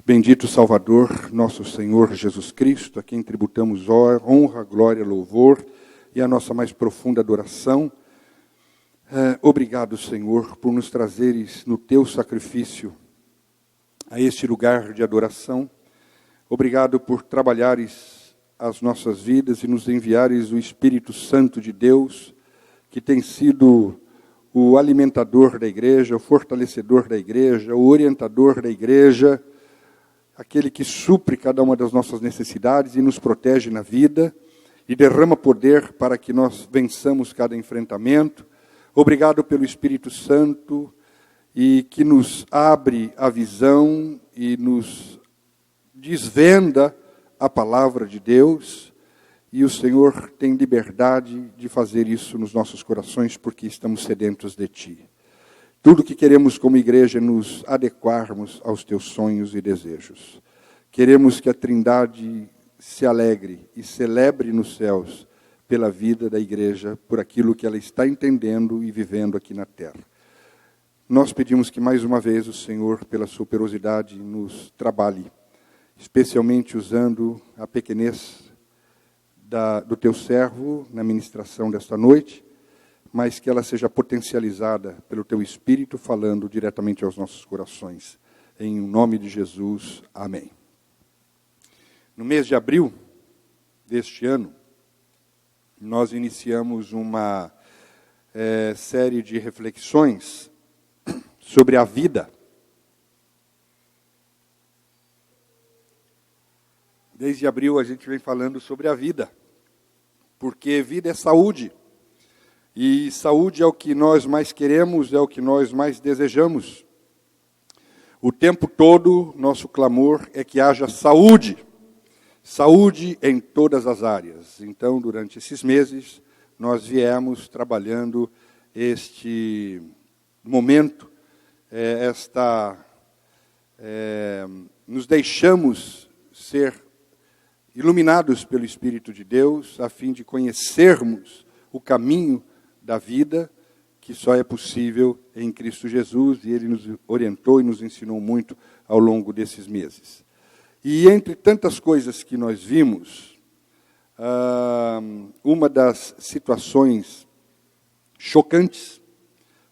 Bendito Salvador, nosso Senhor Jesus Cristo, a quem tributamos honra, glória, louvor e a nossa mais profunda adoração. Obrigado, Senhor, por nos trazeres no teu sacrifício a este lugar de adoração. Obrigado por trabalhares as nossas vidas e nos enviares o Espírito Santo de Deus, que tem sido o alimentador da igreja, o fortalecedor da igreja, o orientador da igreja, aquele que supre cada uma das nossas necessidades e nos protege na vida e derrama poder para que nós vençamos cada enfrentamento. Obrigado pelo Espírito Santo e que nos abre a visão e nos desvenda a palavra de Deus. E o Senhor tem liberdade de fazer isso nos nossos corações porque estamos sedentos de Ti. Tudo que queremos como igreja é nos adequarmos aos Teus sonhos e desejos. Queremos que a Trindade se alegre e celebre nos céus pela vida da igreja, por aquilo que ela está entendendo e vivendo aqui na terra. Nós pedimos que mais uma vez o Senhor, pela sua operosidade, nos trabalhe, especialmente usando a pequenez do Teu servo na ministração desta noite, mas que ela seja potencializada pelo Teu Espírito, falando diretamente aos nossos corações. Em nome de Jesus, amém. No mês de abril deste ano, nós iniciamos uma série de reflexões sobre a vida. Desde abril a gente vem falando sobre a vida, porque vida é saúde. E saúde é o que nós mais queremos, é o que nós mais desejamos. O tempo todo, nosso clamor é que haja saúde. Saúde em todas as áreas. Então, durante esses meses, nós viemos trabalhando este momento, nos deixamos ser iluminados pelo Espírito de Deus, a fim de conhecermos o caminho da vida, que só é possível em Cristo Jesus, e Ele nos orientou e nos ensinou muito ao longo desses meses. E entre tantas coisas que nós vimos, uma das situações chocantes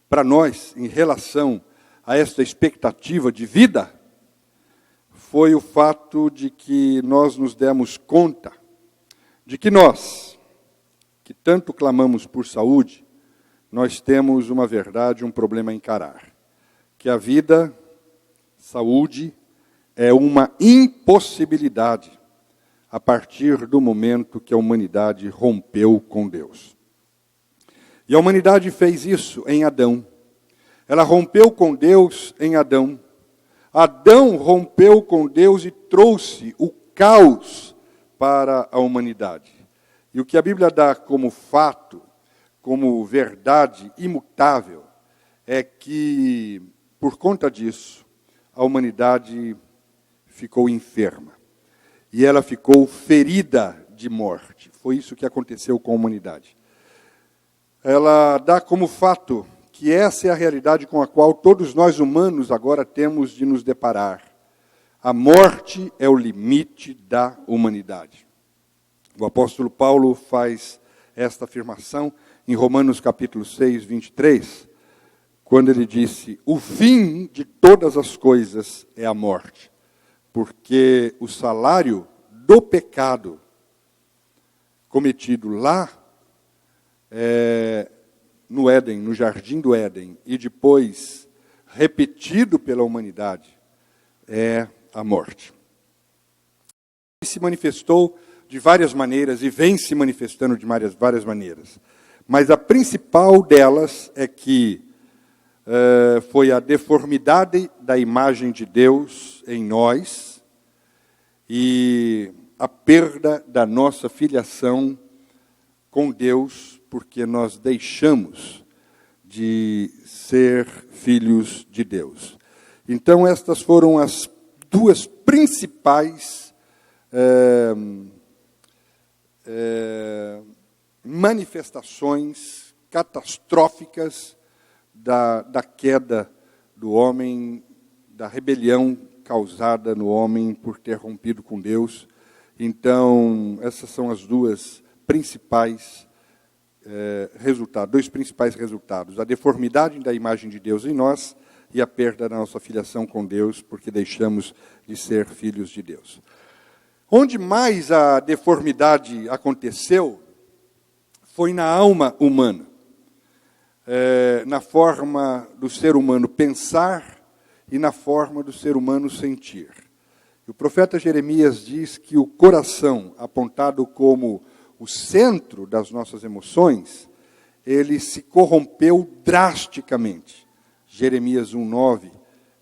para nós em relação a esta expectativa de vida foi o fato de que nós nos demos conta de que nós, que tanto clamamos por saúde, nós temos uma verdade, um problema a encarar. Que a vida, saúde, é uma impossibilidade a partir do momento que a humanidade rompeu com Deus. E a humanidade fez isso em Adão. Ela rompeu com Deus em Adão. Adão rompeu com Deus e trouxe o caos para a humanidade. E o que a Bíblia dá como fato, como verdade imutável, é que, por conta disso, a humanidade ficou enferma. E ela ficou ferida de morte. Foi isso que aconteceu com a humanidade. Ela dá como fato que essa é a realidade com a qual todos nós humanos agora temos de nos deparar. A morte é o limite da humanidade. O apóstolo Paulo faz esta afirmação em Romanos capítulo 6, 23, quando ele disse: o fim de todas as coisas é a morte, porque o salário do pecado cometido lá no Éden, no jardim do Éden, e depois repetido pela humanidade, é a morte. Ele se manifestou de várias maneiras e vem se manifestando de várias maneiras. Mas a principal delas é que foi a deformidade da imagem de Deus em nós e a perda da nossa filiação com Deus, porque nós deixamos de ser filhos de Deus. Então, estas foram as duas principais manifestações catastróficas da queda do homem, da rebelião causada no homem por ter rompido com Deus. Então, essas são as dois principais resultados. A deformidade da imagem de Deus em nós e a perda da nossa filiação com Deus, porque deixamos de ser filhos de Deus. Onde mais a deformidade aconteceu foi na alma humana, na forma do ser humano pensar e na forma do ser humano sentir. O profeta Jeremias diz que o coração, apontado como o centro das nossas emoções, ele se corrompeu drasticamente. Jeremias 1,9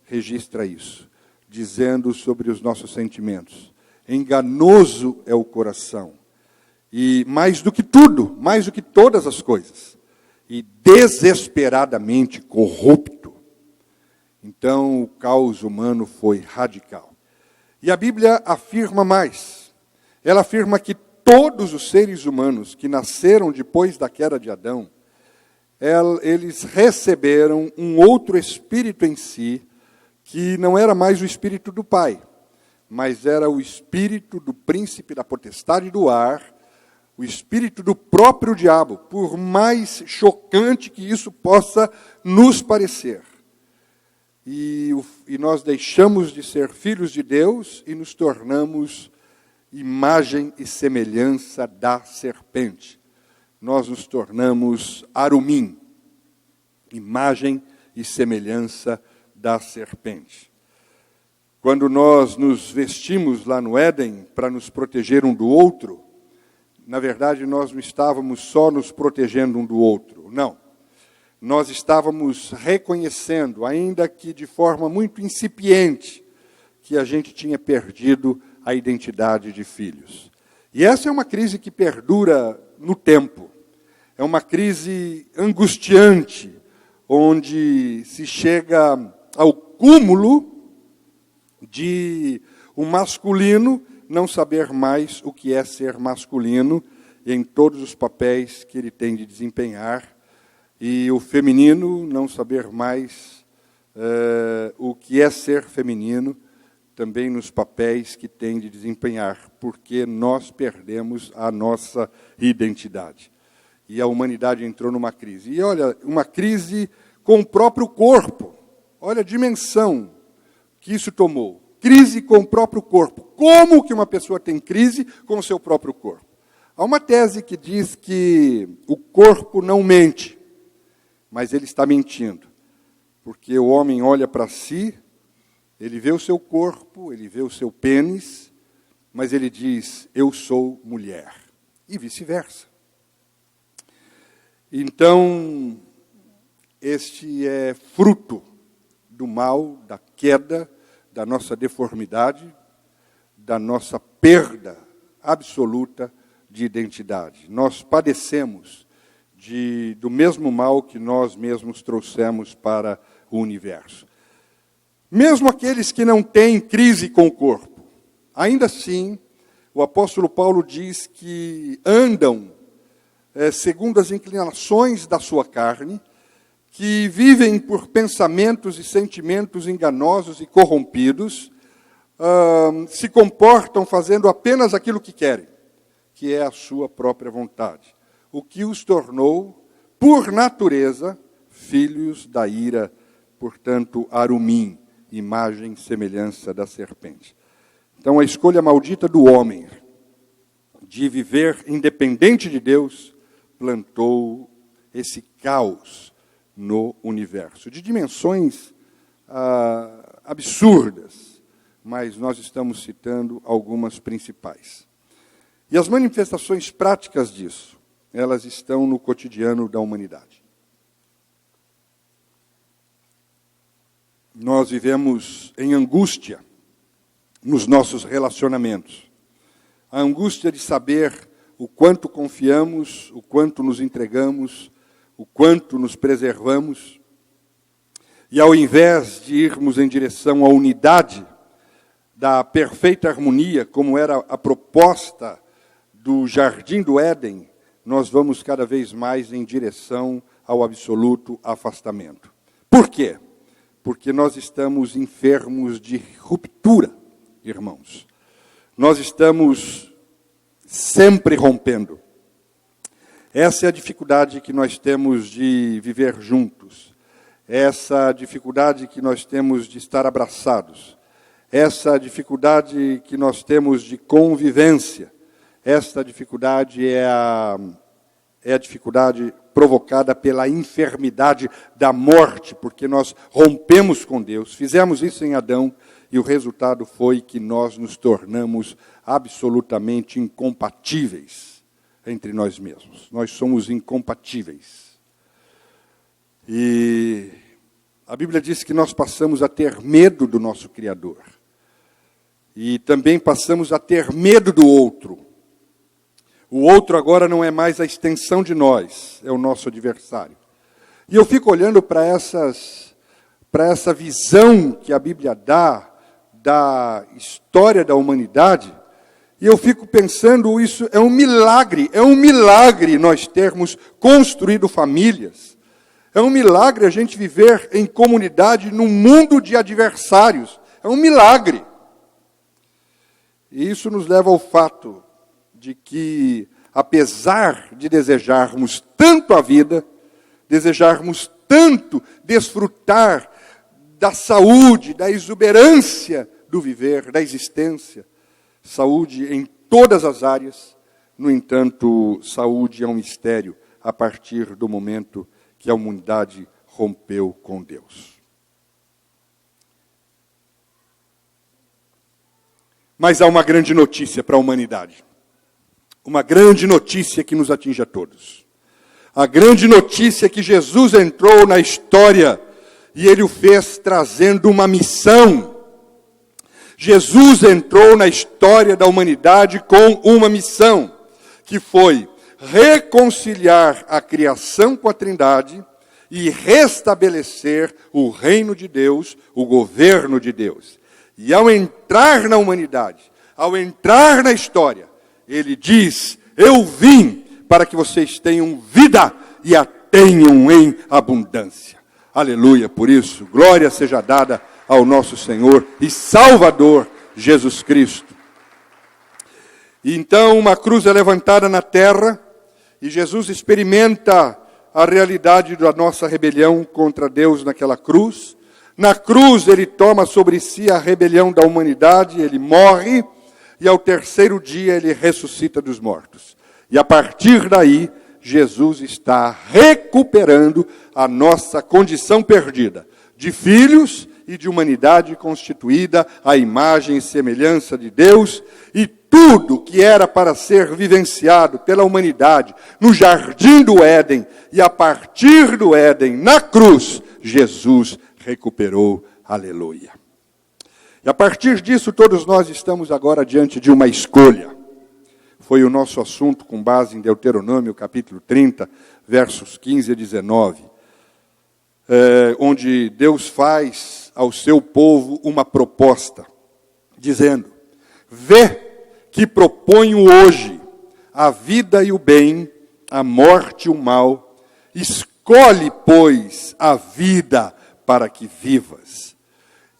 registra isso, dizendo sobre os nossos sentimentos. Enganoso é o coração, e mais do que tudo, mais do que todas as coisas, e desesperadamente corrupto. Então, o caos humano foi radical. E a Bíblia afirma mais. Ela afirma que todos os seres humanos que nasceram depois da queda de Adão, eles receberam um outro espírito em si, que não era mais o espírito do Pai, mas era o espírito do príncipe da potestade do ar, o espírito do próprio diabo, por mais chocante que isso possa nos parecer. E nós deixamos de ser filhos de Deus e nos tornamos imagem e semelhança da serpente. Nós nos tornamos Arumim, imagem e semelhança da serpente. Quando nós nos vestimos lá no Éden para nos proteger um do outro, na verdade nós não estávamos só nos protegendo um do outro, não. Nós estávamos reconhecendo, ainda que de forma muito incipiente, que a gente tinha perdido a identidade de filhos. E essa é uma crise que perdura no tempo. É uma crise angustiante, onde se chega ao cúmulo de o masculino não saber mais o que é ser masculino em todos os papéis que ele tem de desempenhar, e o feminino não saber mais o que é ser feminino, também nos papéis que tem de desempenhar, porque nós perdemos a nossa identidade. E a humanidade entrou numa crise. E olha, uma crise com o próprio corpo. Olha a dimensão que isso tomou. Crise com o próprio corpo. Como que uma pessoa tem crise com o seu próprio corpo? Há uma tese que diz que o corpo não mente, mas ele está mentindo. Porque o homem olha para si, ele vê o seu corpo, ele vê o seu pênis, mas ele diz, eu sou mulher. E vice-versa. Então, este é fruto do mal, da queda, da nossa deformidade, da nossa perda absoluta de identidade. Nós padecemos do mesmo mal que nós mesmos trouxemos para o universo. Mesmo aqueles que não têm crise com o corpo, ainda assim, o apóstolo Paulo diz que andam segundo as inclinações da sua carne, que vivem por pensamentos e sentimentos enganosos e corrompidos, se comportam fazendo apenas aquilo que querem, que é a sua própria vontade, o que os tornou, por natureza, filhos da ira, portanto, Arumim, imagem e semelhança da serpente. Então, a escolha maldita do homem de viver independente de Deus plantou esse caos no universo, de dimensões absurdas, mas nós estamos citando algumas principais. E as manifestações práticas disso, elas estão no cotidiano da humanidade. Nós vivemos em angústia nos nossos relacionamentos. A angústia de saber o quanto confiamos, o quanto nos entregamos, o quanto nos preservamos. E ao invés de irmos em direção à unidade, da perfeita harmonia, como era a proposta do Jardim do Éden, nós vamos cada vez mais em direção ao absoluto afastamento. Por quê? porque nós estamos enfermos de ruptura, irmãos. Nós estamos sempre rompendo. Essa é a dificuldade que nós temos de viver juntos. Essa dificuldade que nós temos de estar abraçados. Essa dificuldade que nós temos de convivência. Esta dificuldade é a dificuldade provocada pela enfermidade da morte, porque nós rompemos com Deus. Fizemos isso em Adão, e o resultado foi que nós nos tornamos absolutamente incompatíveis entre nós mesmos. Nós somos incompatíveis. E a Bíblia diz que nós passamos a ter medo do nosso Criador. E também passamos a ter medo do outro. O outro agora não é mais a extensão de nós, é o nosso adversário. E eu fico olhando para essa visão que a Bíblia dá da história da humanidade, e eu fico pensando, isso é um milagre nós termos construído famílias. É um milagre a gente viver em comunidade num mundo de adversários. É um milagre. E isso nos leva ao fato de que, apesar de desejarmos tanto a vida, desejarmos tanto desfrutar da saúde, da exuberância do viver, da existência, saúde em todas as áreas, no entanto, saúde é um mistério a partir do momento que a humanidade rompeu com Deus. Mas há uma grande notícia para a humanidade. Uma grande notícia que nos atinge a todos. A grande notícia é que Jesus entrou na história e Ele o fez trazendo uma missão. Jesus entrou na história da humanidade com uma missão, que foi reconciliar a criação com a Trindade e restabelecer o reino de Deus, o governo de Deus. E ao entrar na humanidade, ao entrar na história, Ele diz: eu vim para que vocês tenham vida e a tenham em abundância. Aleluia, por isso, glória seja dada ao nosso Senhor e Salvador Jesus Cristo. E então uma cruz é levantada na terra e Jesus experimenta a realidade da nossa rebelião contra Deus naquela cruz. Na cruz Ele toma sobre si a rebelião da humanidade, Ele morre e ao terceiro dia Ele ressuscita dos mortos. E a partir daí, Jesus está recuperando a nossa condição perdida de filhos e de humanidade constituída à imagem e semelhança de Deus, e tudo que era para ser vivenciado pela humanidade no jardim do Éden, e a partir do Éden, na cruz, Jesus recuperou. Aleluia. E a partir disso, todos nós estamos agora diante de uma escolha. Foi o nosso assunto com base em Deuteronômio, capítulo 30, versos 15 a 19, onde Deus faz ao seu povo uma proposta, dizendo: vê que proponho hoje a vida e o bem, a morte e o mal, escolhe, pois, a vida para que vivas.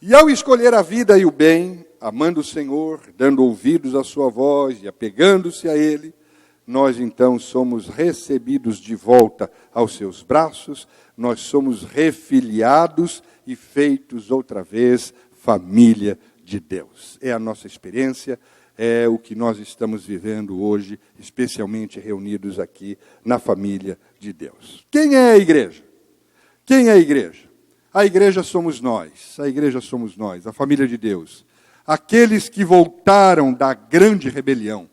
E ao escolher a vida e o bem, amando o Senhor, dando ouvidos à sua voz e apegando-se a Ele, nós então somos recebidos de volta aos seus braços, nós somos refiliados e feitos outra vez família de Deus. É a nossa experiência, é o que nós estamos vivendo hoje, especialmente reunidos aqui na família de Deus. Quem é a igreja? Quem é a igreja? A igreja somos nós, a família de Deus. Aqueles que voltaram da grande rebelião.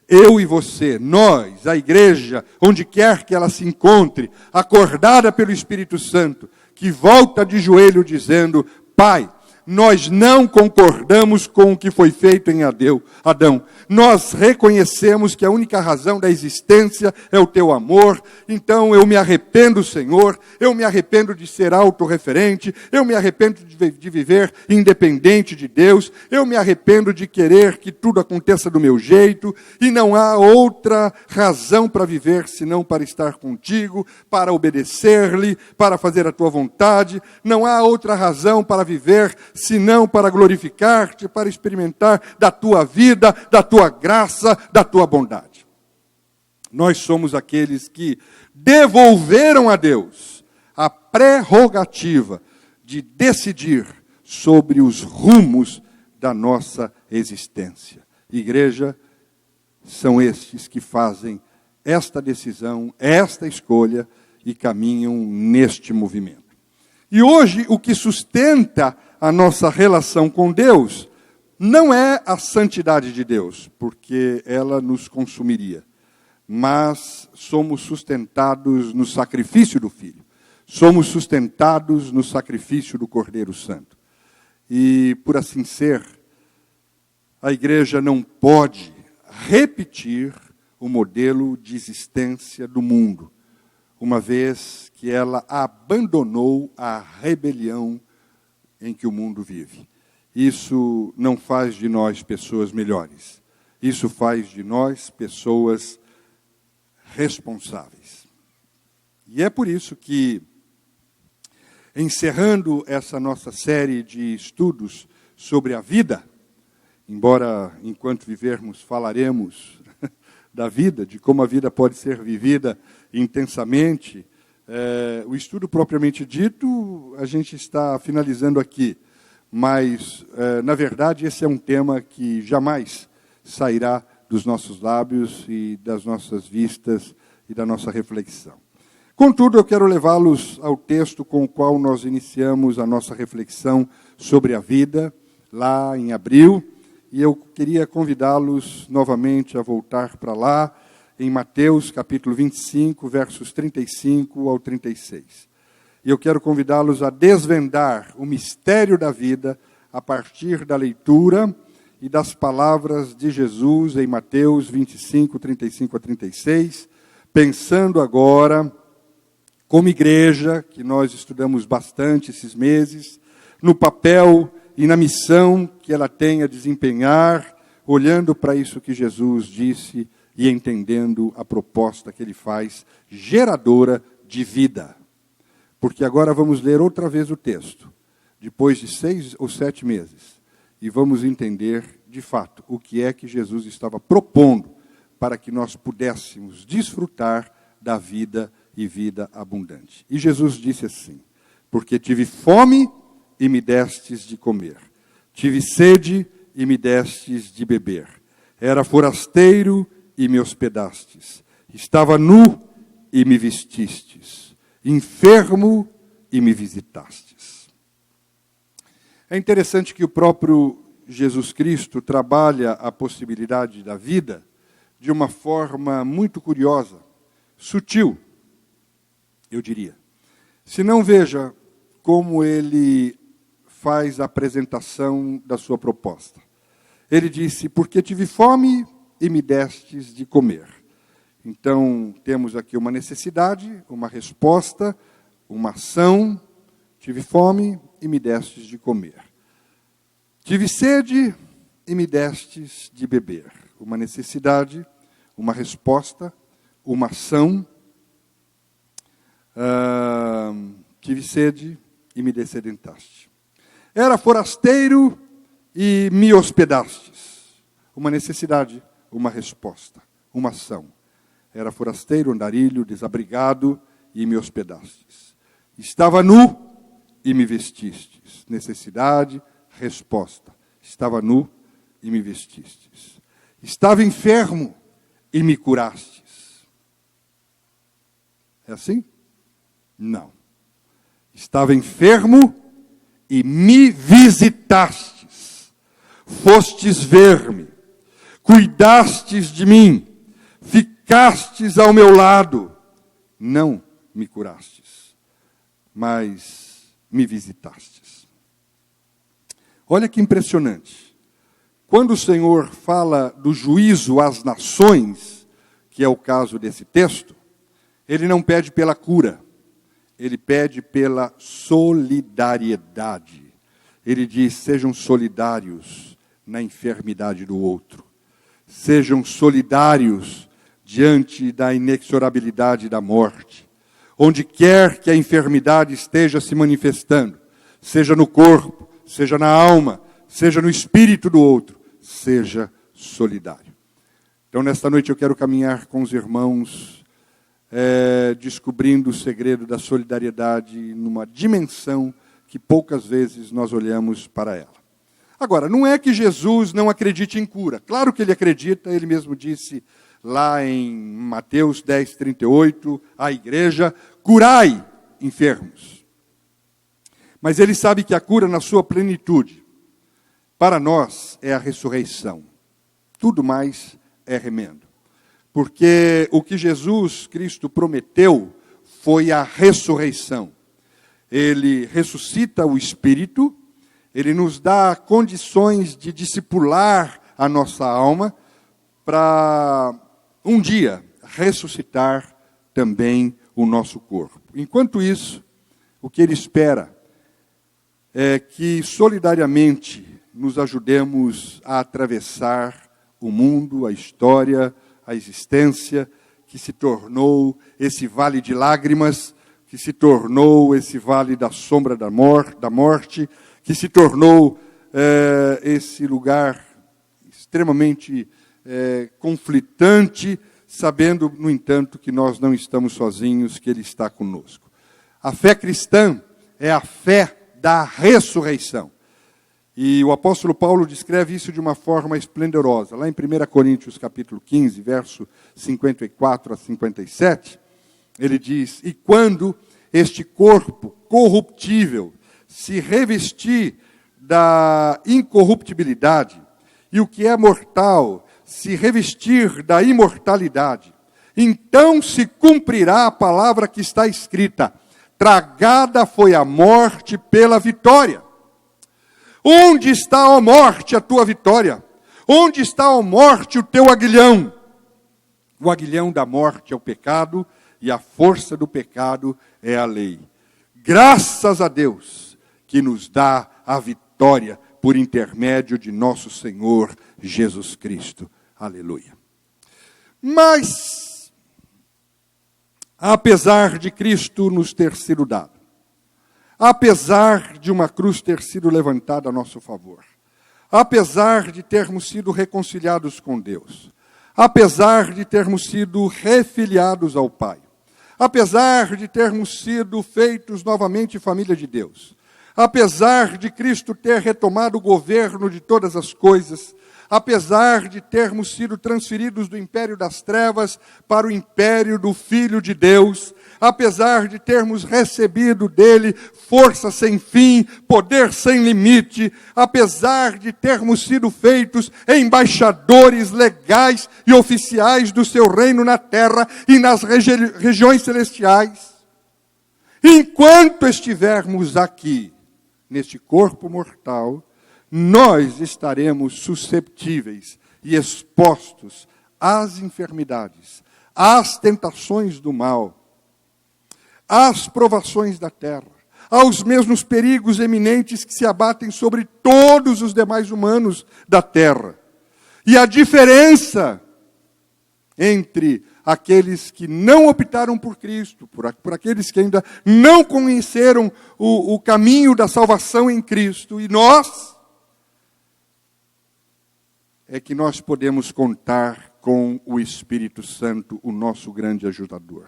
Eu e você, nós, a igreja, onde quer que ela se encontre, acordada pelo Espírito Santo, que volta de joelho dizendo: Pai, nós não concordamos com o que foi feito em Adão. Nós reconhecemos que a única razão da existência é o teu amor. Então eu me arrependo, Senhor. Eu me arrependo de ser autorreferente. Eu me arrependo de viver independente de Deus. Eu me arrependo de querer que tudo aconteça do meu jeito. E não há outra razão para viver senão para estar contigo, para obedecer-lhe, para fazer a tua vontade. Não há outra razão para viver senão para glorificar-te, para experimentar da tua vida, da tua graça, da tua bondade. Nós somos aqueles que devolveram a Deus a prerrogativa de decidir sobre os rumos da nossa existência. Igreja, são estes que fazem esta decisão, esta escolha e caminham neste movimento. E hoje o que sustenta a nossa relação com Deus não é a santidade de Deus, porque ela nos consumiria, mas somos sustentados no sacrifício do Filho. Somos sustentados no sacrifício do Cordeiro Santo. E, por assim ser, a igreja não pode repetir o modelo de existência do mundo, uma vez que ela abandonou a rebelião em que o mundo vive. Isso não faz de nós pessoas melhores. Isso faz de nós pessoas responsáveis. E é por isso que, encerrando essa nossa série de estudos sobre a vida, embora enquanto vivermos falaremos da vida, de como a vida pode ser vivida intensamente, o estudo propriamente dito a gente está finalizando aqui, mas na verdade esse é um tema que jamais sairá dos nossos lábios e das nossas vistas e da nossa reflexão. Contudo, eu quero levá-los ao texto com o qual nós iniciamos a nossa reflexão sobre a vida, lá em abril, e eu queria convidá-los novamente a voltar para lá, em Mateus, capítulo 25, versos 35 ao 36. E eu quero convidá-los a desvendar o mistério da vida a partir da leitura e das palavras de Jesus em Mateus 25, 35 a 36, pensando agora, como igreja, que nós estudamos bastante esses meses, no papel e na missão que ela tem a desempenhar, olhando para isso que Jesus disse e entendendo a proposta que ele faz, geradora de vida. Porque agora vamos ler outra vez o texto, depois de 6 ou 7 meses, e vamos entender, de fato, o que é que Jesus estava propondo para que nós pudéssemos desfrutar da vida e vida abundante. E Jesus disse assim: porque tive fome e me destes de comer. Tive sede e me destes de beber. Era forasteiro e me hospedastes. Estava nu e me vestistes. Enfermo e me visitastes. É interessante que o próprio Jesus Cristo trabalha a possibilidade da vida de uma forma muito curiosa, sutil, eu diria. Se não, veja como ele faz a apresentação da sua proposta. Ele disse: porque tive fome e me destes de comer. Então, temos aqui uma necessidade, uma resposta, uma ação. Tive fome e me destes de comer. Tive sede e me destes de beber. Uma necessidade, uma resposta, uma ação. Tive sede e me dessedentaste. Era forasteiro e me hospedastes. Uma necessidade, uma resposta, uma ação. Era forasteiro, andarilho, desabrigado e me hospedastes. Estava nu e me vestistes. Necessidade, resposta. Estava nu e me vestistes. Estava enfermo e me curastes. É assim? Não. Estava enfermo e me visitastes. Fostes ver-me. Cuidastes de mim. Ficastes ao meu lado. Não me curastes, mas me visitastes. Olha que impressionante. Quando o Senhor fala do juízo às nações, que é o caso desse texto, ele não pede pela cura, ele pede pela solidariedade. Ele diz: sejam solidários na enfermidade do outro. Sejam solidários diante da inexorabilidade da morte. Onde quer que a enfermidade esteja se manifestando, seja no corpo, seja na alma, seja no espírito do outro, seja solidário. Então, nesta noite eu quero caminhar com os irmãos, descobrindo o segredo da solidariedade numa dimensão que poucas vezes nós olhamos para ela. Agora, não é que Jesus não acredite em cura. Claro que ele acredita, ele mesmo disse lá em Mateus 10:38, à igreja: curai enfermos. Mas ele sabe que a cura na sua plenitude, para nós, é a ressurreição. Tudo mais é remendo. Porque o que Jesus Cristo prometeu foi a ressurreição. Ele ressuscita o espírito, ele nos dá condições de discipular a nossa alma para um dia ressuscitar também o nosso corpo. Enquanto isso, o que ele espera é que solidariamente nos ajudemos a atravessar o mundo, a história, a existência, que se tornou esse vale de lágrimas, que se tornou esse vale da sombra da morte, que se tornou esse lugar extremamente conflitante, sabendo, no entanto, que nós não estamos sozinhos, que Ele está conosco. A fé cristã é a fé da ressurreição. E o apóstolo Paulo descreve isso de uma forma esplendorosa. Lá em 1 Coríntios capítulo 15, verso 54 a 57, ele diz: e quando este corpo corruptível se revestir da incorruptibilidade, e o que é mortal se revestir da imortalidade, então se cumprirá a palavra que está escrita: tragada foi a morte pela vitória. Onde está, ó morte, a tua vitória? Onde está, ó morte, o teu aguilhão? O aguilhão da morte é o pecado, e a força do pecado é a lei. Graças a Deus que nos dá a vitória por intermédio de nosso Senhor Jesus Cristo. Aleluia. Mas, apesar de Cristo nos ter sido dado, apesar de uma cruz ter sido levantada a nosso favor, apesar de termos sido reconciliados com Deus, apesar de termos sido refiliados ao Pai, apesar de termos sido feitos novamente família de Deus, apesar de Cristo ter retomado o governo de todas as coisas, apesar de termos sido transferidos do império das trevas para o império do Filho de Deus, apesar de termos recebido dele força sem fim, poder sem limite, apesar de termos sido feitos embaixadores legais e oficiais do seu reino na terra e nas regiões celestiais, enquanto estivermos aqui, neste corpo mortal, nós estaremos susceptíveis e expostos às enfermidades, às tentações do mal, às provações da terra, aos mesmos perigos eminentes que se abatem sobre todos os demais humanos da terra. E a diferença entre aqueles que não optaram por Cristo, por aqueles que ainda não conheceram o caminho da salvação em Cristo, e nós, é que nós podemos contar com o Espírito Santo, o nosso grande ajudador.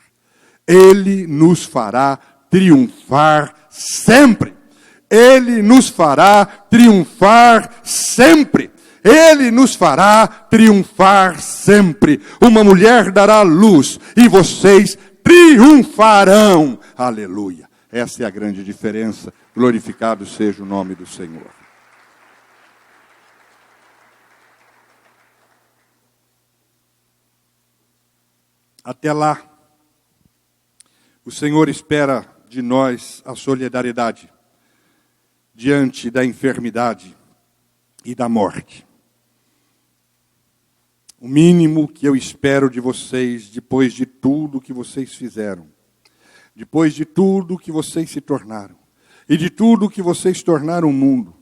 Ele nos fará triunfar sempre. Ele nos fará triunfar sempre. Ele nos fará triunfar sempre. Uma mulher dará luz e vocês triunfarão. Aleluia. Essa é a grande diferença. Glorificado seja o nome do Senhor. Até lá, o Senhor espera de nós a solidariedade diante da enfermidade e da morte. O mínimo que eu espero de vocês, depois de tudo que vocês fizeram, depois de tudo que vocês se tornaram, e de tudo que vocês tornaram o mundo,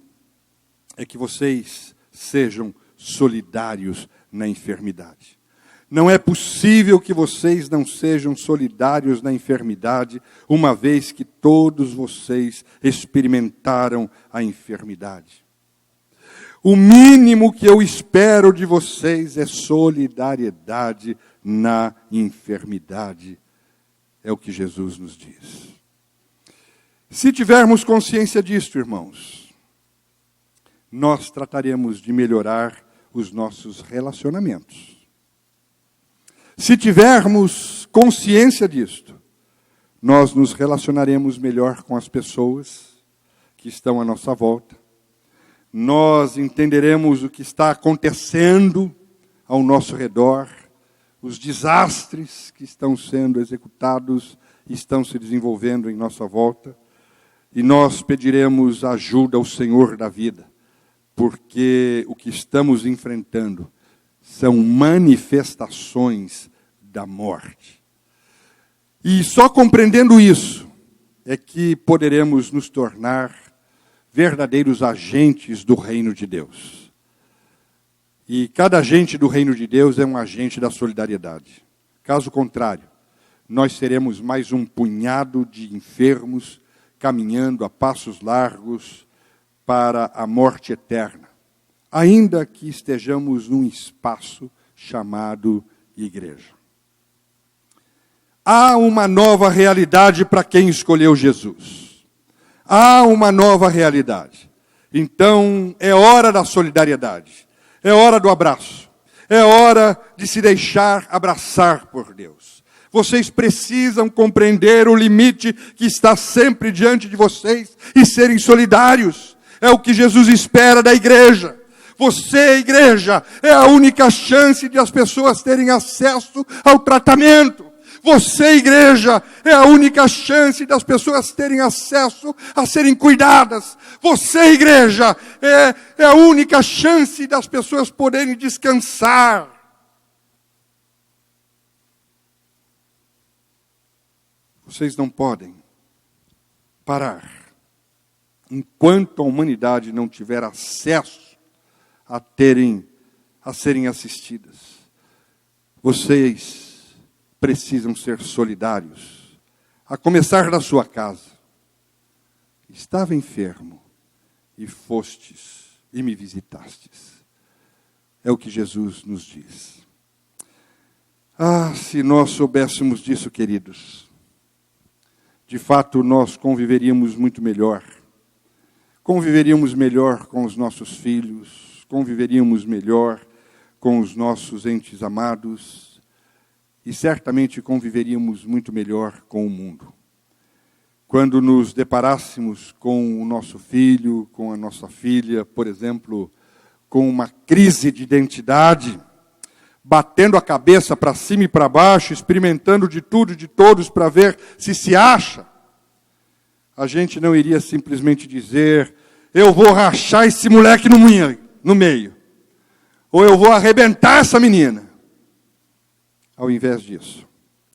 é que vocês sejam solidários na enfermidade. Não é possível que vocês não sejam solidários na enfermidade, uma vez que todos vocês experimentaram a enfermidade. O mínimo que eu espero de vocês é solidariedade na enfermidade. É o que Jesus nos diz. Se tivermos consciência disto, irmãos, nós trataremos de melhorar os nossos relacionamentos. Se tivermos consciência disto, nós nos relacionaremos melhor com as pessoas que estão à nossa volta. Nós entenderemos o que está acontecendo ao nosso redor, os desastres que estão sendo executados e estão se desenvolvendo em nossa volta, e nós pediremos ajuda ao Senhor da vida, porque o que estamos enfrentando são manifestações da morte. E só compreendendo isso é que poderemos nos tornar verdadeiros agentes do reino de Deus. E cada agente do reino de Deus é um agente da solidariedade. Caso contrário, nós seremos mais um punhado de enfermos caminhando a passos largos para a morte eterna, ainda que estejamos num espaço chamado igreja. Há uma nova realidade para quem escolheu Jesus. Há uma nova realidade. Então, é hora da solidariedade. É hora do abraço. É hora de se deixar abraçar por Deus. Vocês precisam compreender o limite que está sempre diante de vocês e serem solidários. É o que Jesus espera da igreja. Você, igreja, é a única chance de as pessoas terem acesso ao tratamento. Você, igreja, é a única chance das pessoas terem acesso a serem cuidadas. Você, igreja, é a única chance das pessoas poderem descansar. Vocês não podem parar enquanto a humanidade não tiver acesso a serem assistidas. Vocês precisam ser solidários, a começar da sua casa. Estava enfermo e fostes e me visitastes. É o que Jesus nos diz. Ah, se nós soubéssemos disso, queridos, de fato nós conviveríamos muito melhor. Conviveríamos melhor com os nossos filhos, conviveríamos melhor com os nossos entes amados, e certamente conviveríamos muito melhor com o mundo. Quando nos deparássemos com o nosso filho, com a nossa filha, por exemplo, com uma crise de identidade, batendo a cabeça para cima e para baixo, experimentando de tudo e de todos para ver se acha, a gente não iria simplesmente dizer: eu vou rachar esse moleque no meio, ou eu vou arrebentar essa menina. Ao invés disso,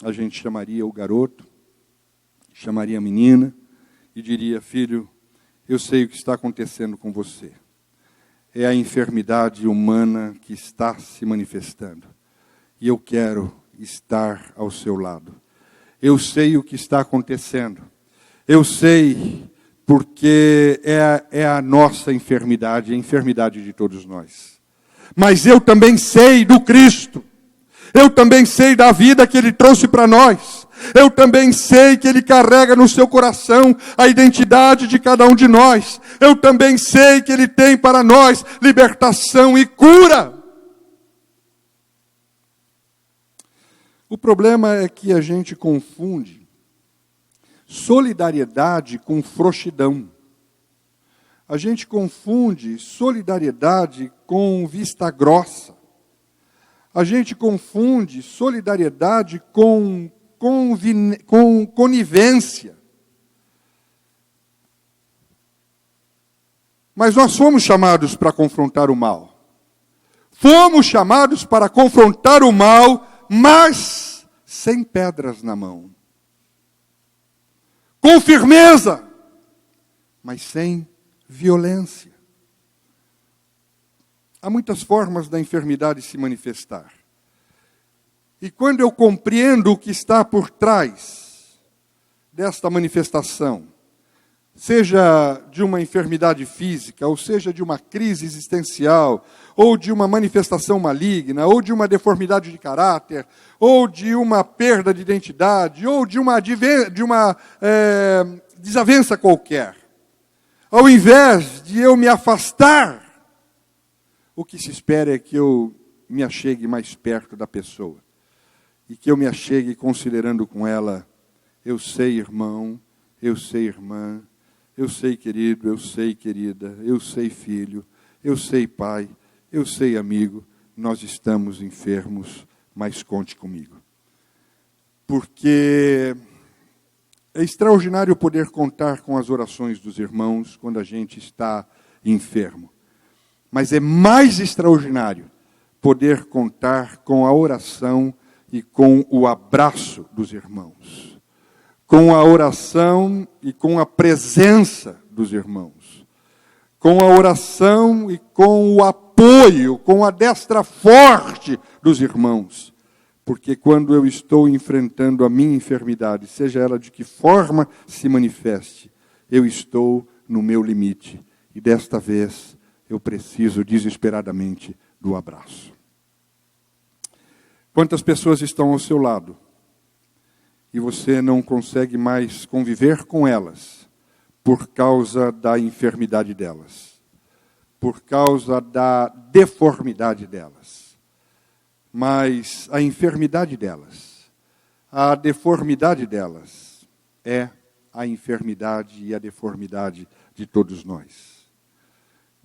a gente chamaria o garoto, chamaria a menina e diria: filho, eu sei o que está acontecendo com você. É a enfermidade humana que está se manifestando. E eu quero estar ao seu lado. Eu sei o que está acontecendo. Eu sei porque é a nossa enfermidade, a enfermidade de todos nós. Mas eu também sei do Cristo. Eu também sei da vida que Ele trouxe para nós. Eu também sei que Ele carrega no seu coração a identidade de cada um de nós. Eu também sei que Ele tem para nós libertação e cura. O problema é que a gente confunde solidariedade com frouxidão. A gente confunde solidariedade com vista grossa. A gente confunde solidariedade com conivência. Mas nós fomos chamados para confrontar o mal. Fomos chamados para confrontar o mal, mas sem pedras na mão. Com firmeza, mas sem violência. Há muitas formas da enfermidade se manifestar. E quando eu compreendo o que está por trás desta manifestação, seja de uma enfermidade física, ou seja de uma crise existencial, ou de uma manifestação maligna, ou de uma deformidade de caráter, ou de uma perda de identidade, ou de uma desavença qualquer, ao invés de eu me afastar, o que se espera é que eu me achegue mais perto da pessoa. E que eu me achegue considerando com ela, eu sei irmão, eu sei irmã, eu sei querido, eu sei querida, eu sei filho, eu sei pai, eu sei amigo, nós estamos enfermos, mas conte comigo. Porque é extraordinário poder contar com as orações dos irmãos quando a gente está enfermo. Mas é mais extraordinário poder contar com a oração e com o abraço dos irmãos. Com a oração e com a presença dos irmãos. Com a oração e com o apoio, com a destra forte dos irmãos. Porque quando eu estou enfrentando a minha enfermidade, seja ela de que forma se manifeste, eu estou no meu limite. E desta vez eu preciso desesperadamente do abraço. Quantas pessoas estão ao seu lado e você não consegue mais conviver com elas por causa da enfermidade delas, por causa da deformidade delas. Mas a enfermidade delas, a deformidade delas é a enfermidade e a deformidade de todos nós.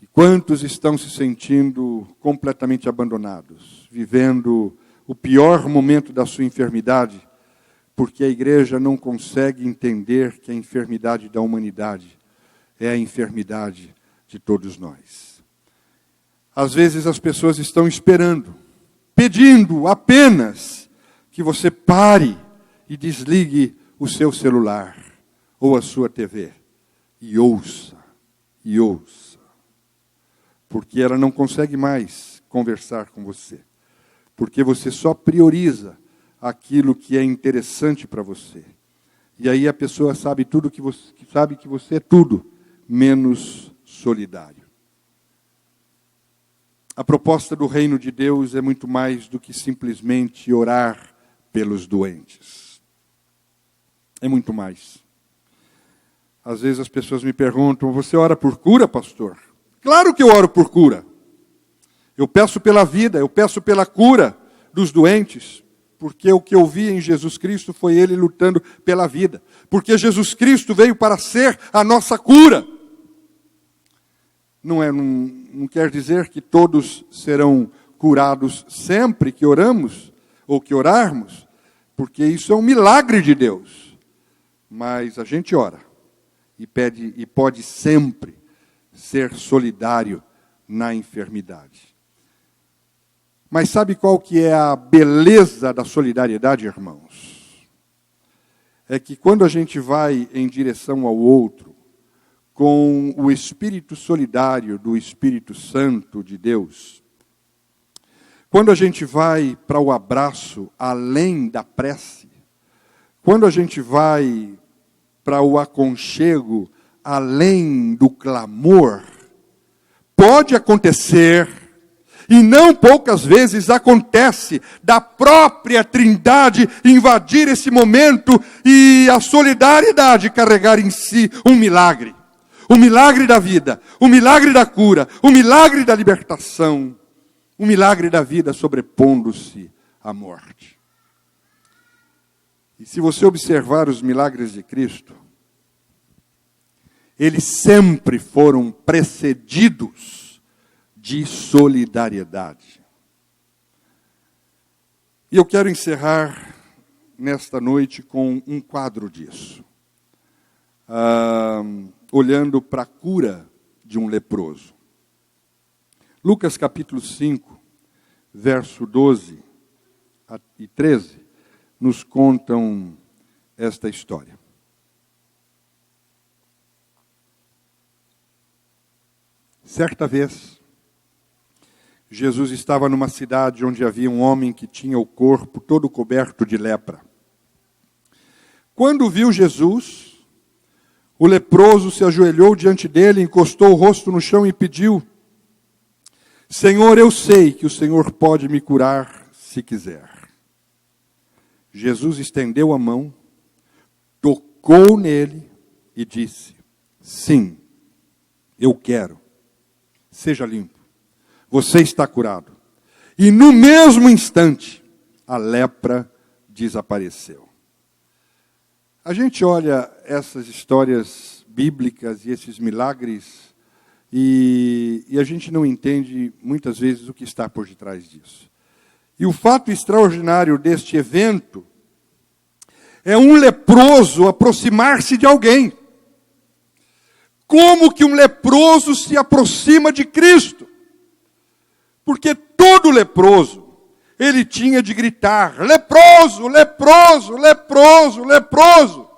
E quantos estão se sentindo completamente abandonados, vivendo o pior momento da sua enfermidade, porque a igreja não consegue entender que a enfermidade da humanidade é a enfermidade de todos nós. Às vezes as pessoas estão esperando, pedindo apenas que você pare e desligue o seu celular ou a sua TV e ouça, e ouça. Porque ela não consegue mais conversar com você. Porque você só prioriza aquilo que é interessante para você. E aí a pessoa sabe tudo sabe que você é tudo menos solidário. A proposta do reino de Deus é muito mais do que simplesmente orar pelos doentes. É muito mais. Às vezes as pessoas me perguntam, você ora por cura, pastor? Claro que eu oro por cura. Eu peço pela vida, eu peço pela cura dos doentes, porque o que eu vi em Jesus Cristo foi Ele lutando pela vida. Porque Jesus Cristo veio para ser a nossa cura. Não quer dizer que todos serão curados sempre que oramos, ou que orarmos, porque isso é um milagre de Deus. Mas a gente ora, e pede, e pode sempre ser solidário na enfermidade. Mas sabe qual que é a beleza da solidariedade, irmãos? É que quando a gente vai em direção ao outro, com o espírito solidário do Espírito Santo de Deus, quando a gente vai para o abraço além da prece, quando a gente vai para o aconchego além do clamor, pode acontecer, e não poucas vezes acontece, da própria Trindade invadir esse momento e a solidariedade carregar em si um milagre. O milagre da vida, o milagre da cura, o milagre da libertação, o milagre da vida sobrepondo-se à morte. E se você observar os milagres de Cristo, eles sempre foram precedidos de solidariedade. E eu quero encerrar nesta noite com um quadro disso. Olhando para a cura de um leproso. Lucas capítulo 5, verso 12 e 13, nos contam esta história. Certa vez, Jesus estava numa cidade onde havia um homem que tinha o corpo todo coberto de lepra. Quando viu Jesus, o leproso se ajoelhou diante dele, encostou o rosto no chão e pediu: Senhor, eu sei que o Senhor pode me curar se quiser. Jesus estendeu a mão, tocou nele e disse: sim, eu quero. Seja limpo. Você está curado. E no mesmo instante, a lepra desapareceu. A gente olha essas histórias bíblicas e esses milagres e a gente não entende muitas vezes o que está por detrás disso. E o fato extraordinário deste evento é um leproso aproximar-se de alguém. Como que um leproso se aproxima de Cristo? Porque todo leproso, ele tinha de gritar: leproso, leproso, leproso, leproso,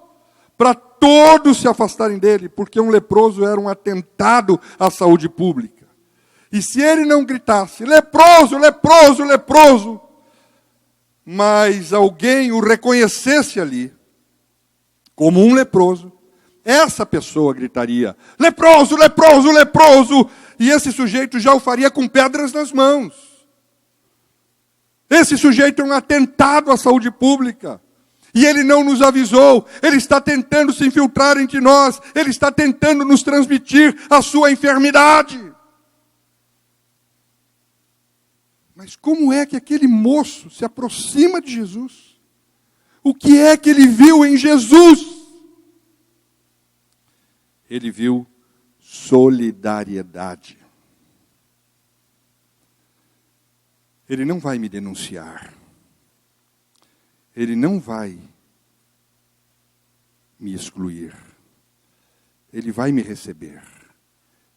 para todos se afastarem dele, porque um leproso era um atentado à saúde pública. E se ele não gritasse: leproso, leproso, leproso, mas alguém o reconhecesse ali como um leproso, essa pessoa gritaria: leproso, leproso, leproso, e esse sujeito já o faria com pedras nas mãos. Esse sujeito é um atentado à saúde pública. E ele não nos avisou. Ele está tentando se infiltrar entre nós. Ele está tentando nos transmitir a sua enfermidade. Mas como é que aquele moço se aproxima de Jesus? O que é que ele viu em Jesus? Ele viu solidariedade. Ele não vai me denunciar. Ele não vai me excluir. Ele vai me receber.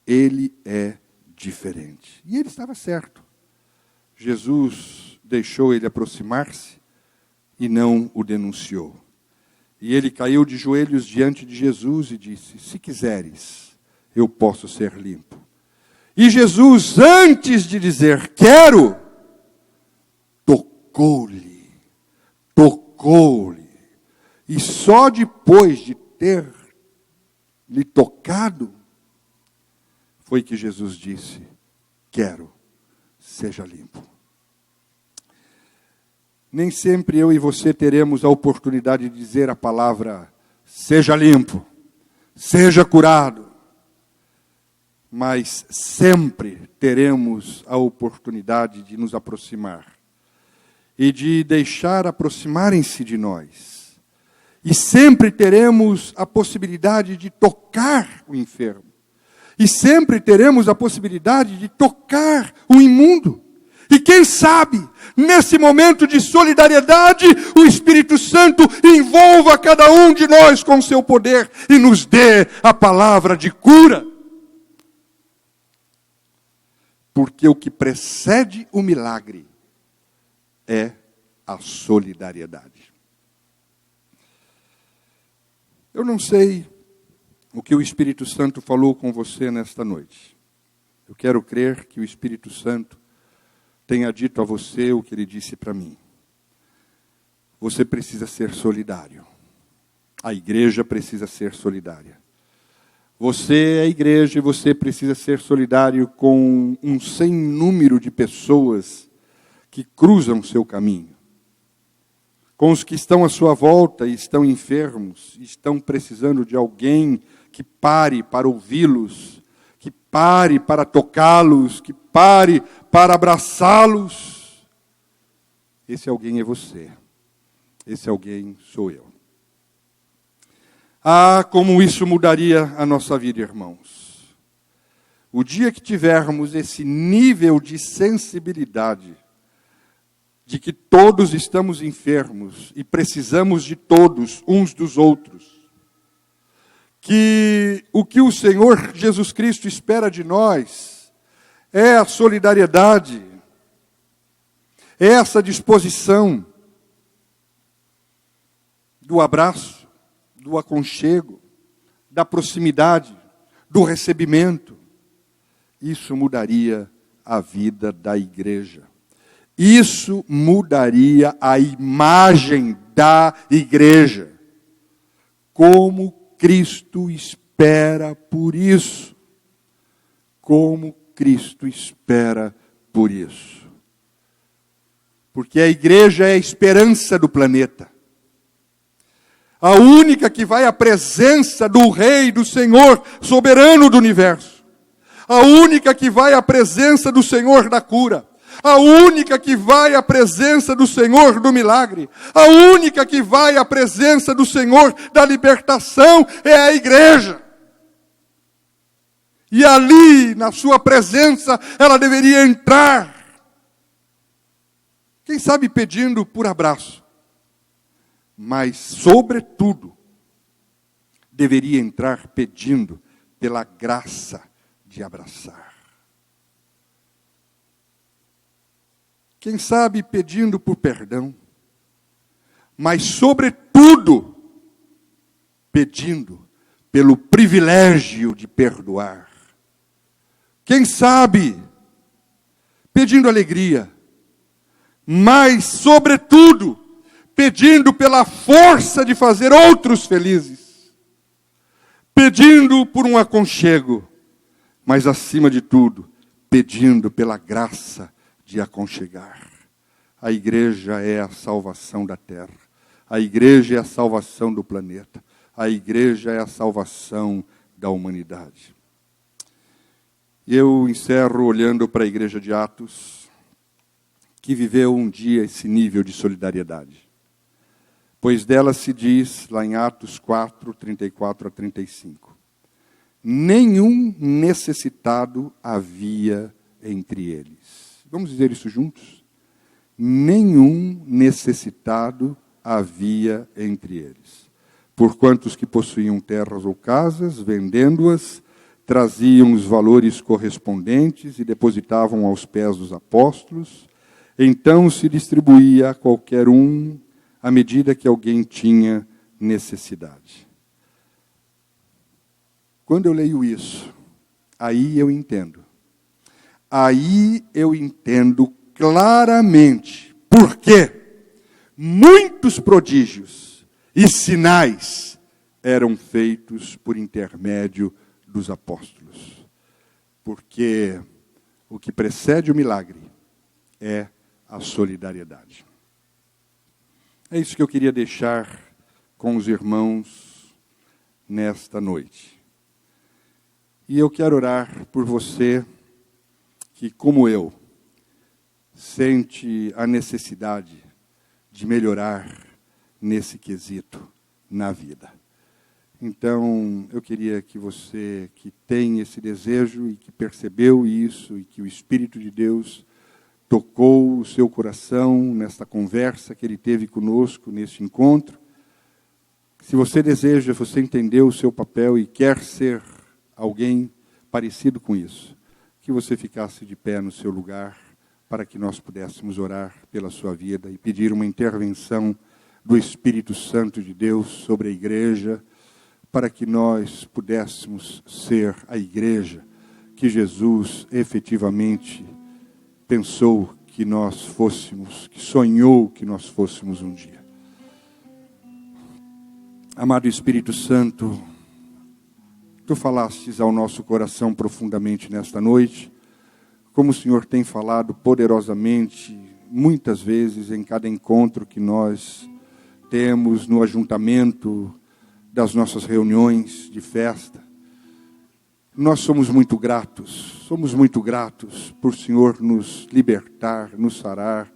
Ele é diferente. E ele estava certo. Jesus deixou ele aproximar-se e não o denunciou. E ele caiu de joelhos diante de Jesus e disse: se quiseres, eu posso ser limpo. E Jesus, antes de dizer quero, tocou-lhe. E só depois de ter lhe tocado, foi que Jesus disse: quero, seja limpo. Nem sempre eu e você teremos a oportunidade de dizer a palavra seja limpo, seja curado. Mas sempre teremos a oportunidade de nos aproximar e de deixar aproximarem-se de nós. E sempre teremos a possibilidade de tocar o enfermo. E sempre teremos a possibilidade de tocar o imundo. E quem sabe, nesse momento de solidariedade, o Espírito Santo envolva cada um de nós com o seu poder e nos dê a palavra de cura. Porque o que precede o milagre é a solidariedade. Eu não sei o que o Espírito Santo falou com você nesta noite. Eu quero crer que o Espírito Santo tenha dito a você o que ele disse para mim. Você precisa ser solidário. A igreja precisa ser solidária. Você é a igreja e você precisa ser solidário com um sem número de pessoas que cruzam seu caminho. Com os que estão à sua volta e estão enfermos, estão precisando de alguém que pare para ouvi-los, que pare para tocá-los, que pare para abraçá-los. Esse alguém é você. Esse alguém sou eu. Ah, como isso mudaria a nossa vida, irmãos. O dia que tivermos esse nível de sensibilidade, de que todos estamos enfermos e precisamos de todos, uns dos outros, que o Senhor Jesus Cristo espera de nós é a solidariedade, é essa disposição do abraço, do aconchego, da proximidade, do recebimento. Isso mudaria a vida da igreja. Isso mudaria a imagem da igreja. Como Cristo espera por isso. Como Cristo espera por isso. Porque a igreja é a esperança do planeta. A única que vai à presença do Rei, do Senhor, soberano do universo. A única que vai à presença do Senhor da cura. A única que vai à presença do Senhor do milagre. A única que vai à presença do Senhor da libertação é a igreja. E ali, na sua presença, ela deveria entrar. Quem sabe pedindo por abraço. Mas, sobretudo, deveria entrar pedindo pela graça de abraçar. Quem sabe pedindo por perdão, mas, sobretudo, pedindo pelo privilégio de perdoar. Quem sabe pedindo alegria, mas, sobretudo, pedindo pela força de fazer outros felizes, pedindo por um aconchego, mas acima de tudo, pedindo pela graça de aconchegar. A igreja é a salvação da terra, a igreja é a salvação do planeta, a igreja é a salvação da humanidade. E eu encerro olhando para a igreja de Atos, que viveu um dia esse nível de solidariedade. Pois dela se diz, lá em Atos 4, 34 a 35, nenhum necessitado havia entre eles. Vamos dizer isso juntos? Nenhum necessitado havia entre eles. Porquanto os que possuíam terras ou casas, vendendo-as, traziam os valores correspondentes e depositavam aos pés dos apóstolos. Então se distribuía a qualquer um à medida que alguém tinha necessidade. Quando eu leio isso, aí eu entendo. Aí eu entendo claramente por que muitos prodígios e sinais eram feitos por intermédio dos apóstolos. Porque o que precede o milagre é a solidariedade. É isso que eu queria deixar com os irmãos nesta noite. E eu quero orar por você que, como eu, sente a necessidade de melhorar nesse quesito na vida. Então, eu queria que você que tem esse desejo e que percebeu isso e que o Espírito de Deus tocou o seu coração nesta conversa que ele teve conosco, neste encontro. Se você deseja, você entendeu o seu papel e quer ser alguém parecido com isso, que você ficasse de pé no seu lugar para que nós pudéssemos orar pela sua vida e pedir uma intervenção do Espírito Santo de Deus sobre a igreja, para que nós pudéssemos ser a igreja que Jesus efetivamente pensou que nós fôssemos, que sonhou que nós fôssemos um dia. Amado Espírito Santo, Tu falastes ao nosso coração profundamente nesta noite, como o Senhor tem falado poderosamente, muitas vezes em cada encontro que nós temos no ajuntamento das nossas reuniões de festa. Nós somos muito gratos por o Senhor nos libertar, nos sarar,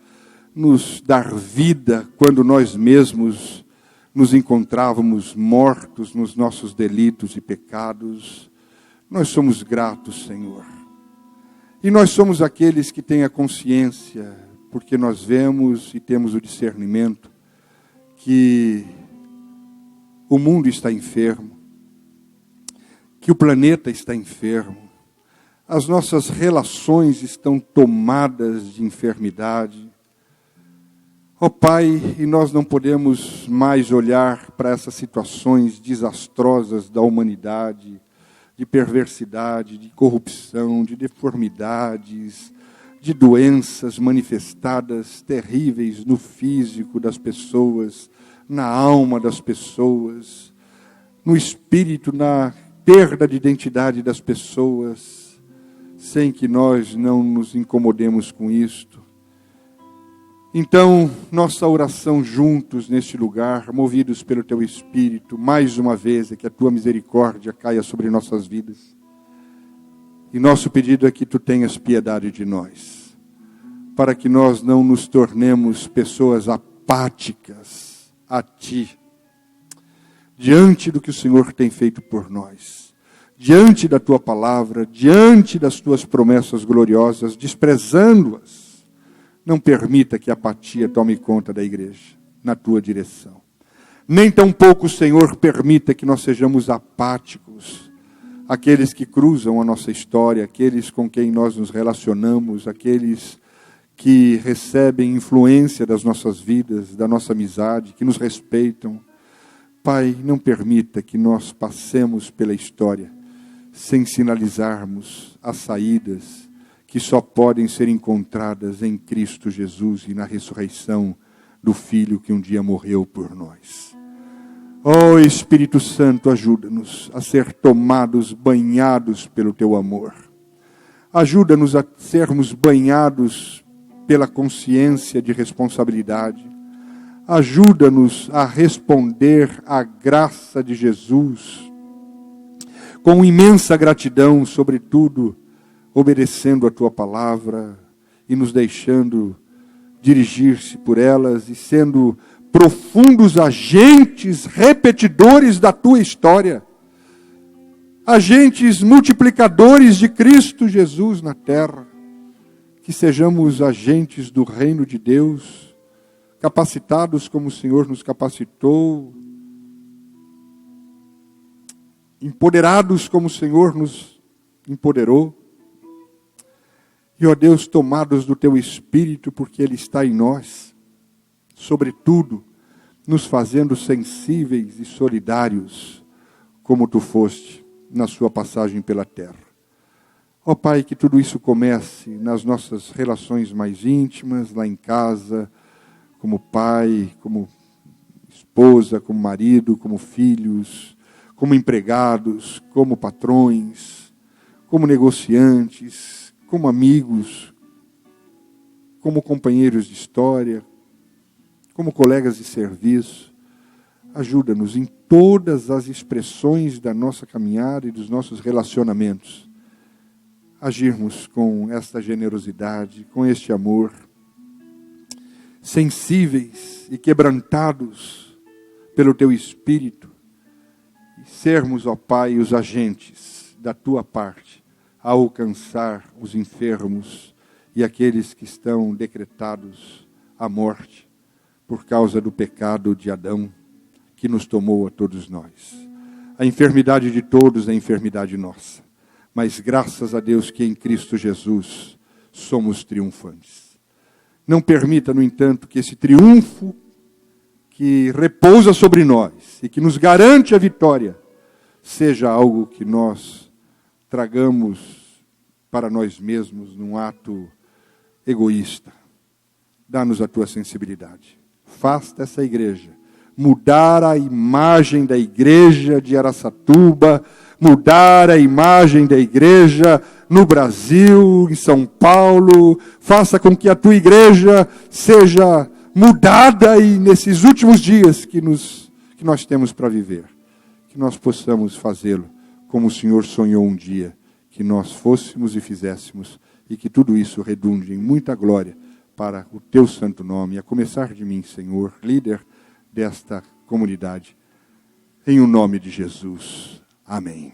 nos dar vida quando nós mesmos nos encontrávamos mortos nos nossos delitos e pecados. Nós somos gratos, Senhor. E nós somos aqueles que têm a consciência, porque nós vemos e temos o discernimento, que o mundo está enfermo, que o planeta está enfermo, as nossas relações estão tomadas de enfermidade. Ó Pai, e nós não podemos mais olhar para essas situações desastrosas da humanidade, de perversidade, de corrupção, de deformidades, de doenças manifestadas terríveis no físico das pessoas, na alma das pessoas, no espírito, na perda de identidade das pessoas, sem que nós não nos incomodemos com isto. Então, nossa oração juntos neste lugar, movidos pelo Teu Espírito, mais uma vez é que a Tua misericórdia caia sobre nossas vidas. E nosso pedido é que Tu tenhas piedade de nós, para que nós não nos tornemos pessoas apáticas a Ti, diante do que o Senhor tem feito por nós, diante da Tua palavra, diante das Tuas promessas gloriosas, desprezando-as. Não permita que a apatia tome conta da igreja, na Tua direção. Nem tampouco, Senhor, permita que nós sejamos apáticos, aqueles que cruzam a nossa história, aqueles com quem nós nos relacionamos, aqueles que recebem influência das nossas vidas, da nossa amizade, que nos respeitam. Pai, não permita que nós passemos pela história sem sinalizarmos as saídas que só podem ser encontradas em Cristo Jesus e na ressurreição do Filho que um dia morreu por nós. Ó Espírito Santo, ajuda-nos a ser tomados, banhados pelo Teu amor. Ajuda-nos a sermos banhados pela consciência de responsabilidade. Ajuda-nos a responder à graça de Jesus com imensa gratidão, sobretudo, obedecendo a Tua palavra e nos deixando dirigir-se por elas e sendo profundos agentes repetidores da Tua história, agentes multiplicadores de Cristo Jesus na terra, que sejamos agentes do reino de Deus, capacitados como o Senhor nos capacitou, empoderados como o Senhor nos empoderou, e, ó Deus, tomados do Teu Espírito, porque Ele está em nós, sobretudo, nos fazendo sensíveis e solidários, como Tu foste na Sua passagem pela terra. Ó Pai, que tudo isso comece nas nossas relações mais íntimas, lá em casa, como pai, como esposa, como marido, como filhos, como empregados, como patrões, como negociantes, como amigos, como companheiros de história, como colegas de serviço. Ajuda-nos em todas as expressões da nossa caminhada e dos nossos relacionamentos, agirmos com esta generosidade, com este amor, sensíveis e quebrantados pelo Teu Espírito, e sermos, ó Pai, os agentes da Tua parte, a alcançar os enfermos e aqueles que estão decretados à morte por causa do pecado de Adão que nos tomou a todos nós. A enfermidade de todos é a enfermidade nossa, mas graças a Deus que em Cristo Jesus somos triunfantes. Não permita, no entanto, que esse triunfo que repousa sobre nós e que nos garante a vitória seja algo que nós tragamos para nós mesmos num ato egoísta. Dá-nos a Tua sensibilidade. Faz dessa igreja mudar a imagem da igreja de Araçatuba, mudar a imagem da igreja no Brasil, em São Paulo. Faça com que a Tua igreja seja mudada e nesses últimos dias que nós temos para viver, que nós possamos fazê-lo como o Senhor sonhou um dia, que nós fôssemos e fizéssemos, e que tudo isso redunde em muita glória para o Teu santo nome, a começar de mim, Senhor, líder desta comunidade, em o nome de Jesus. Amém.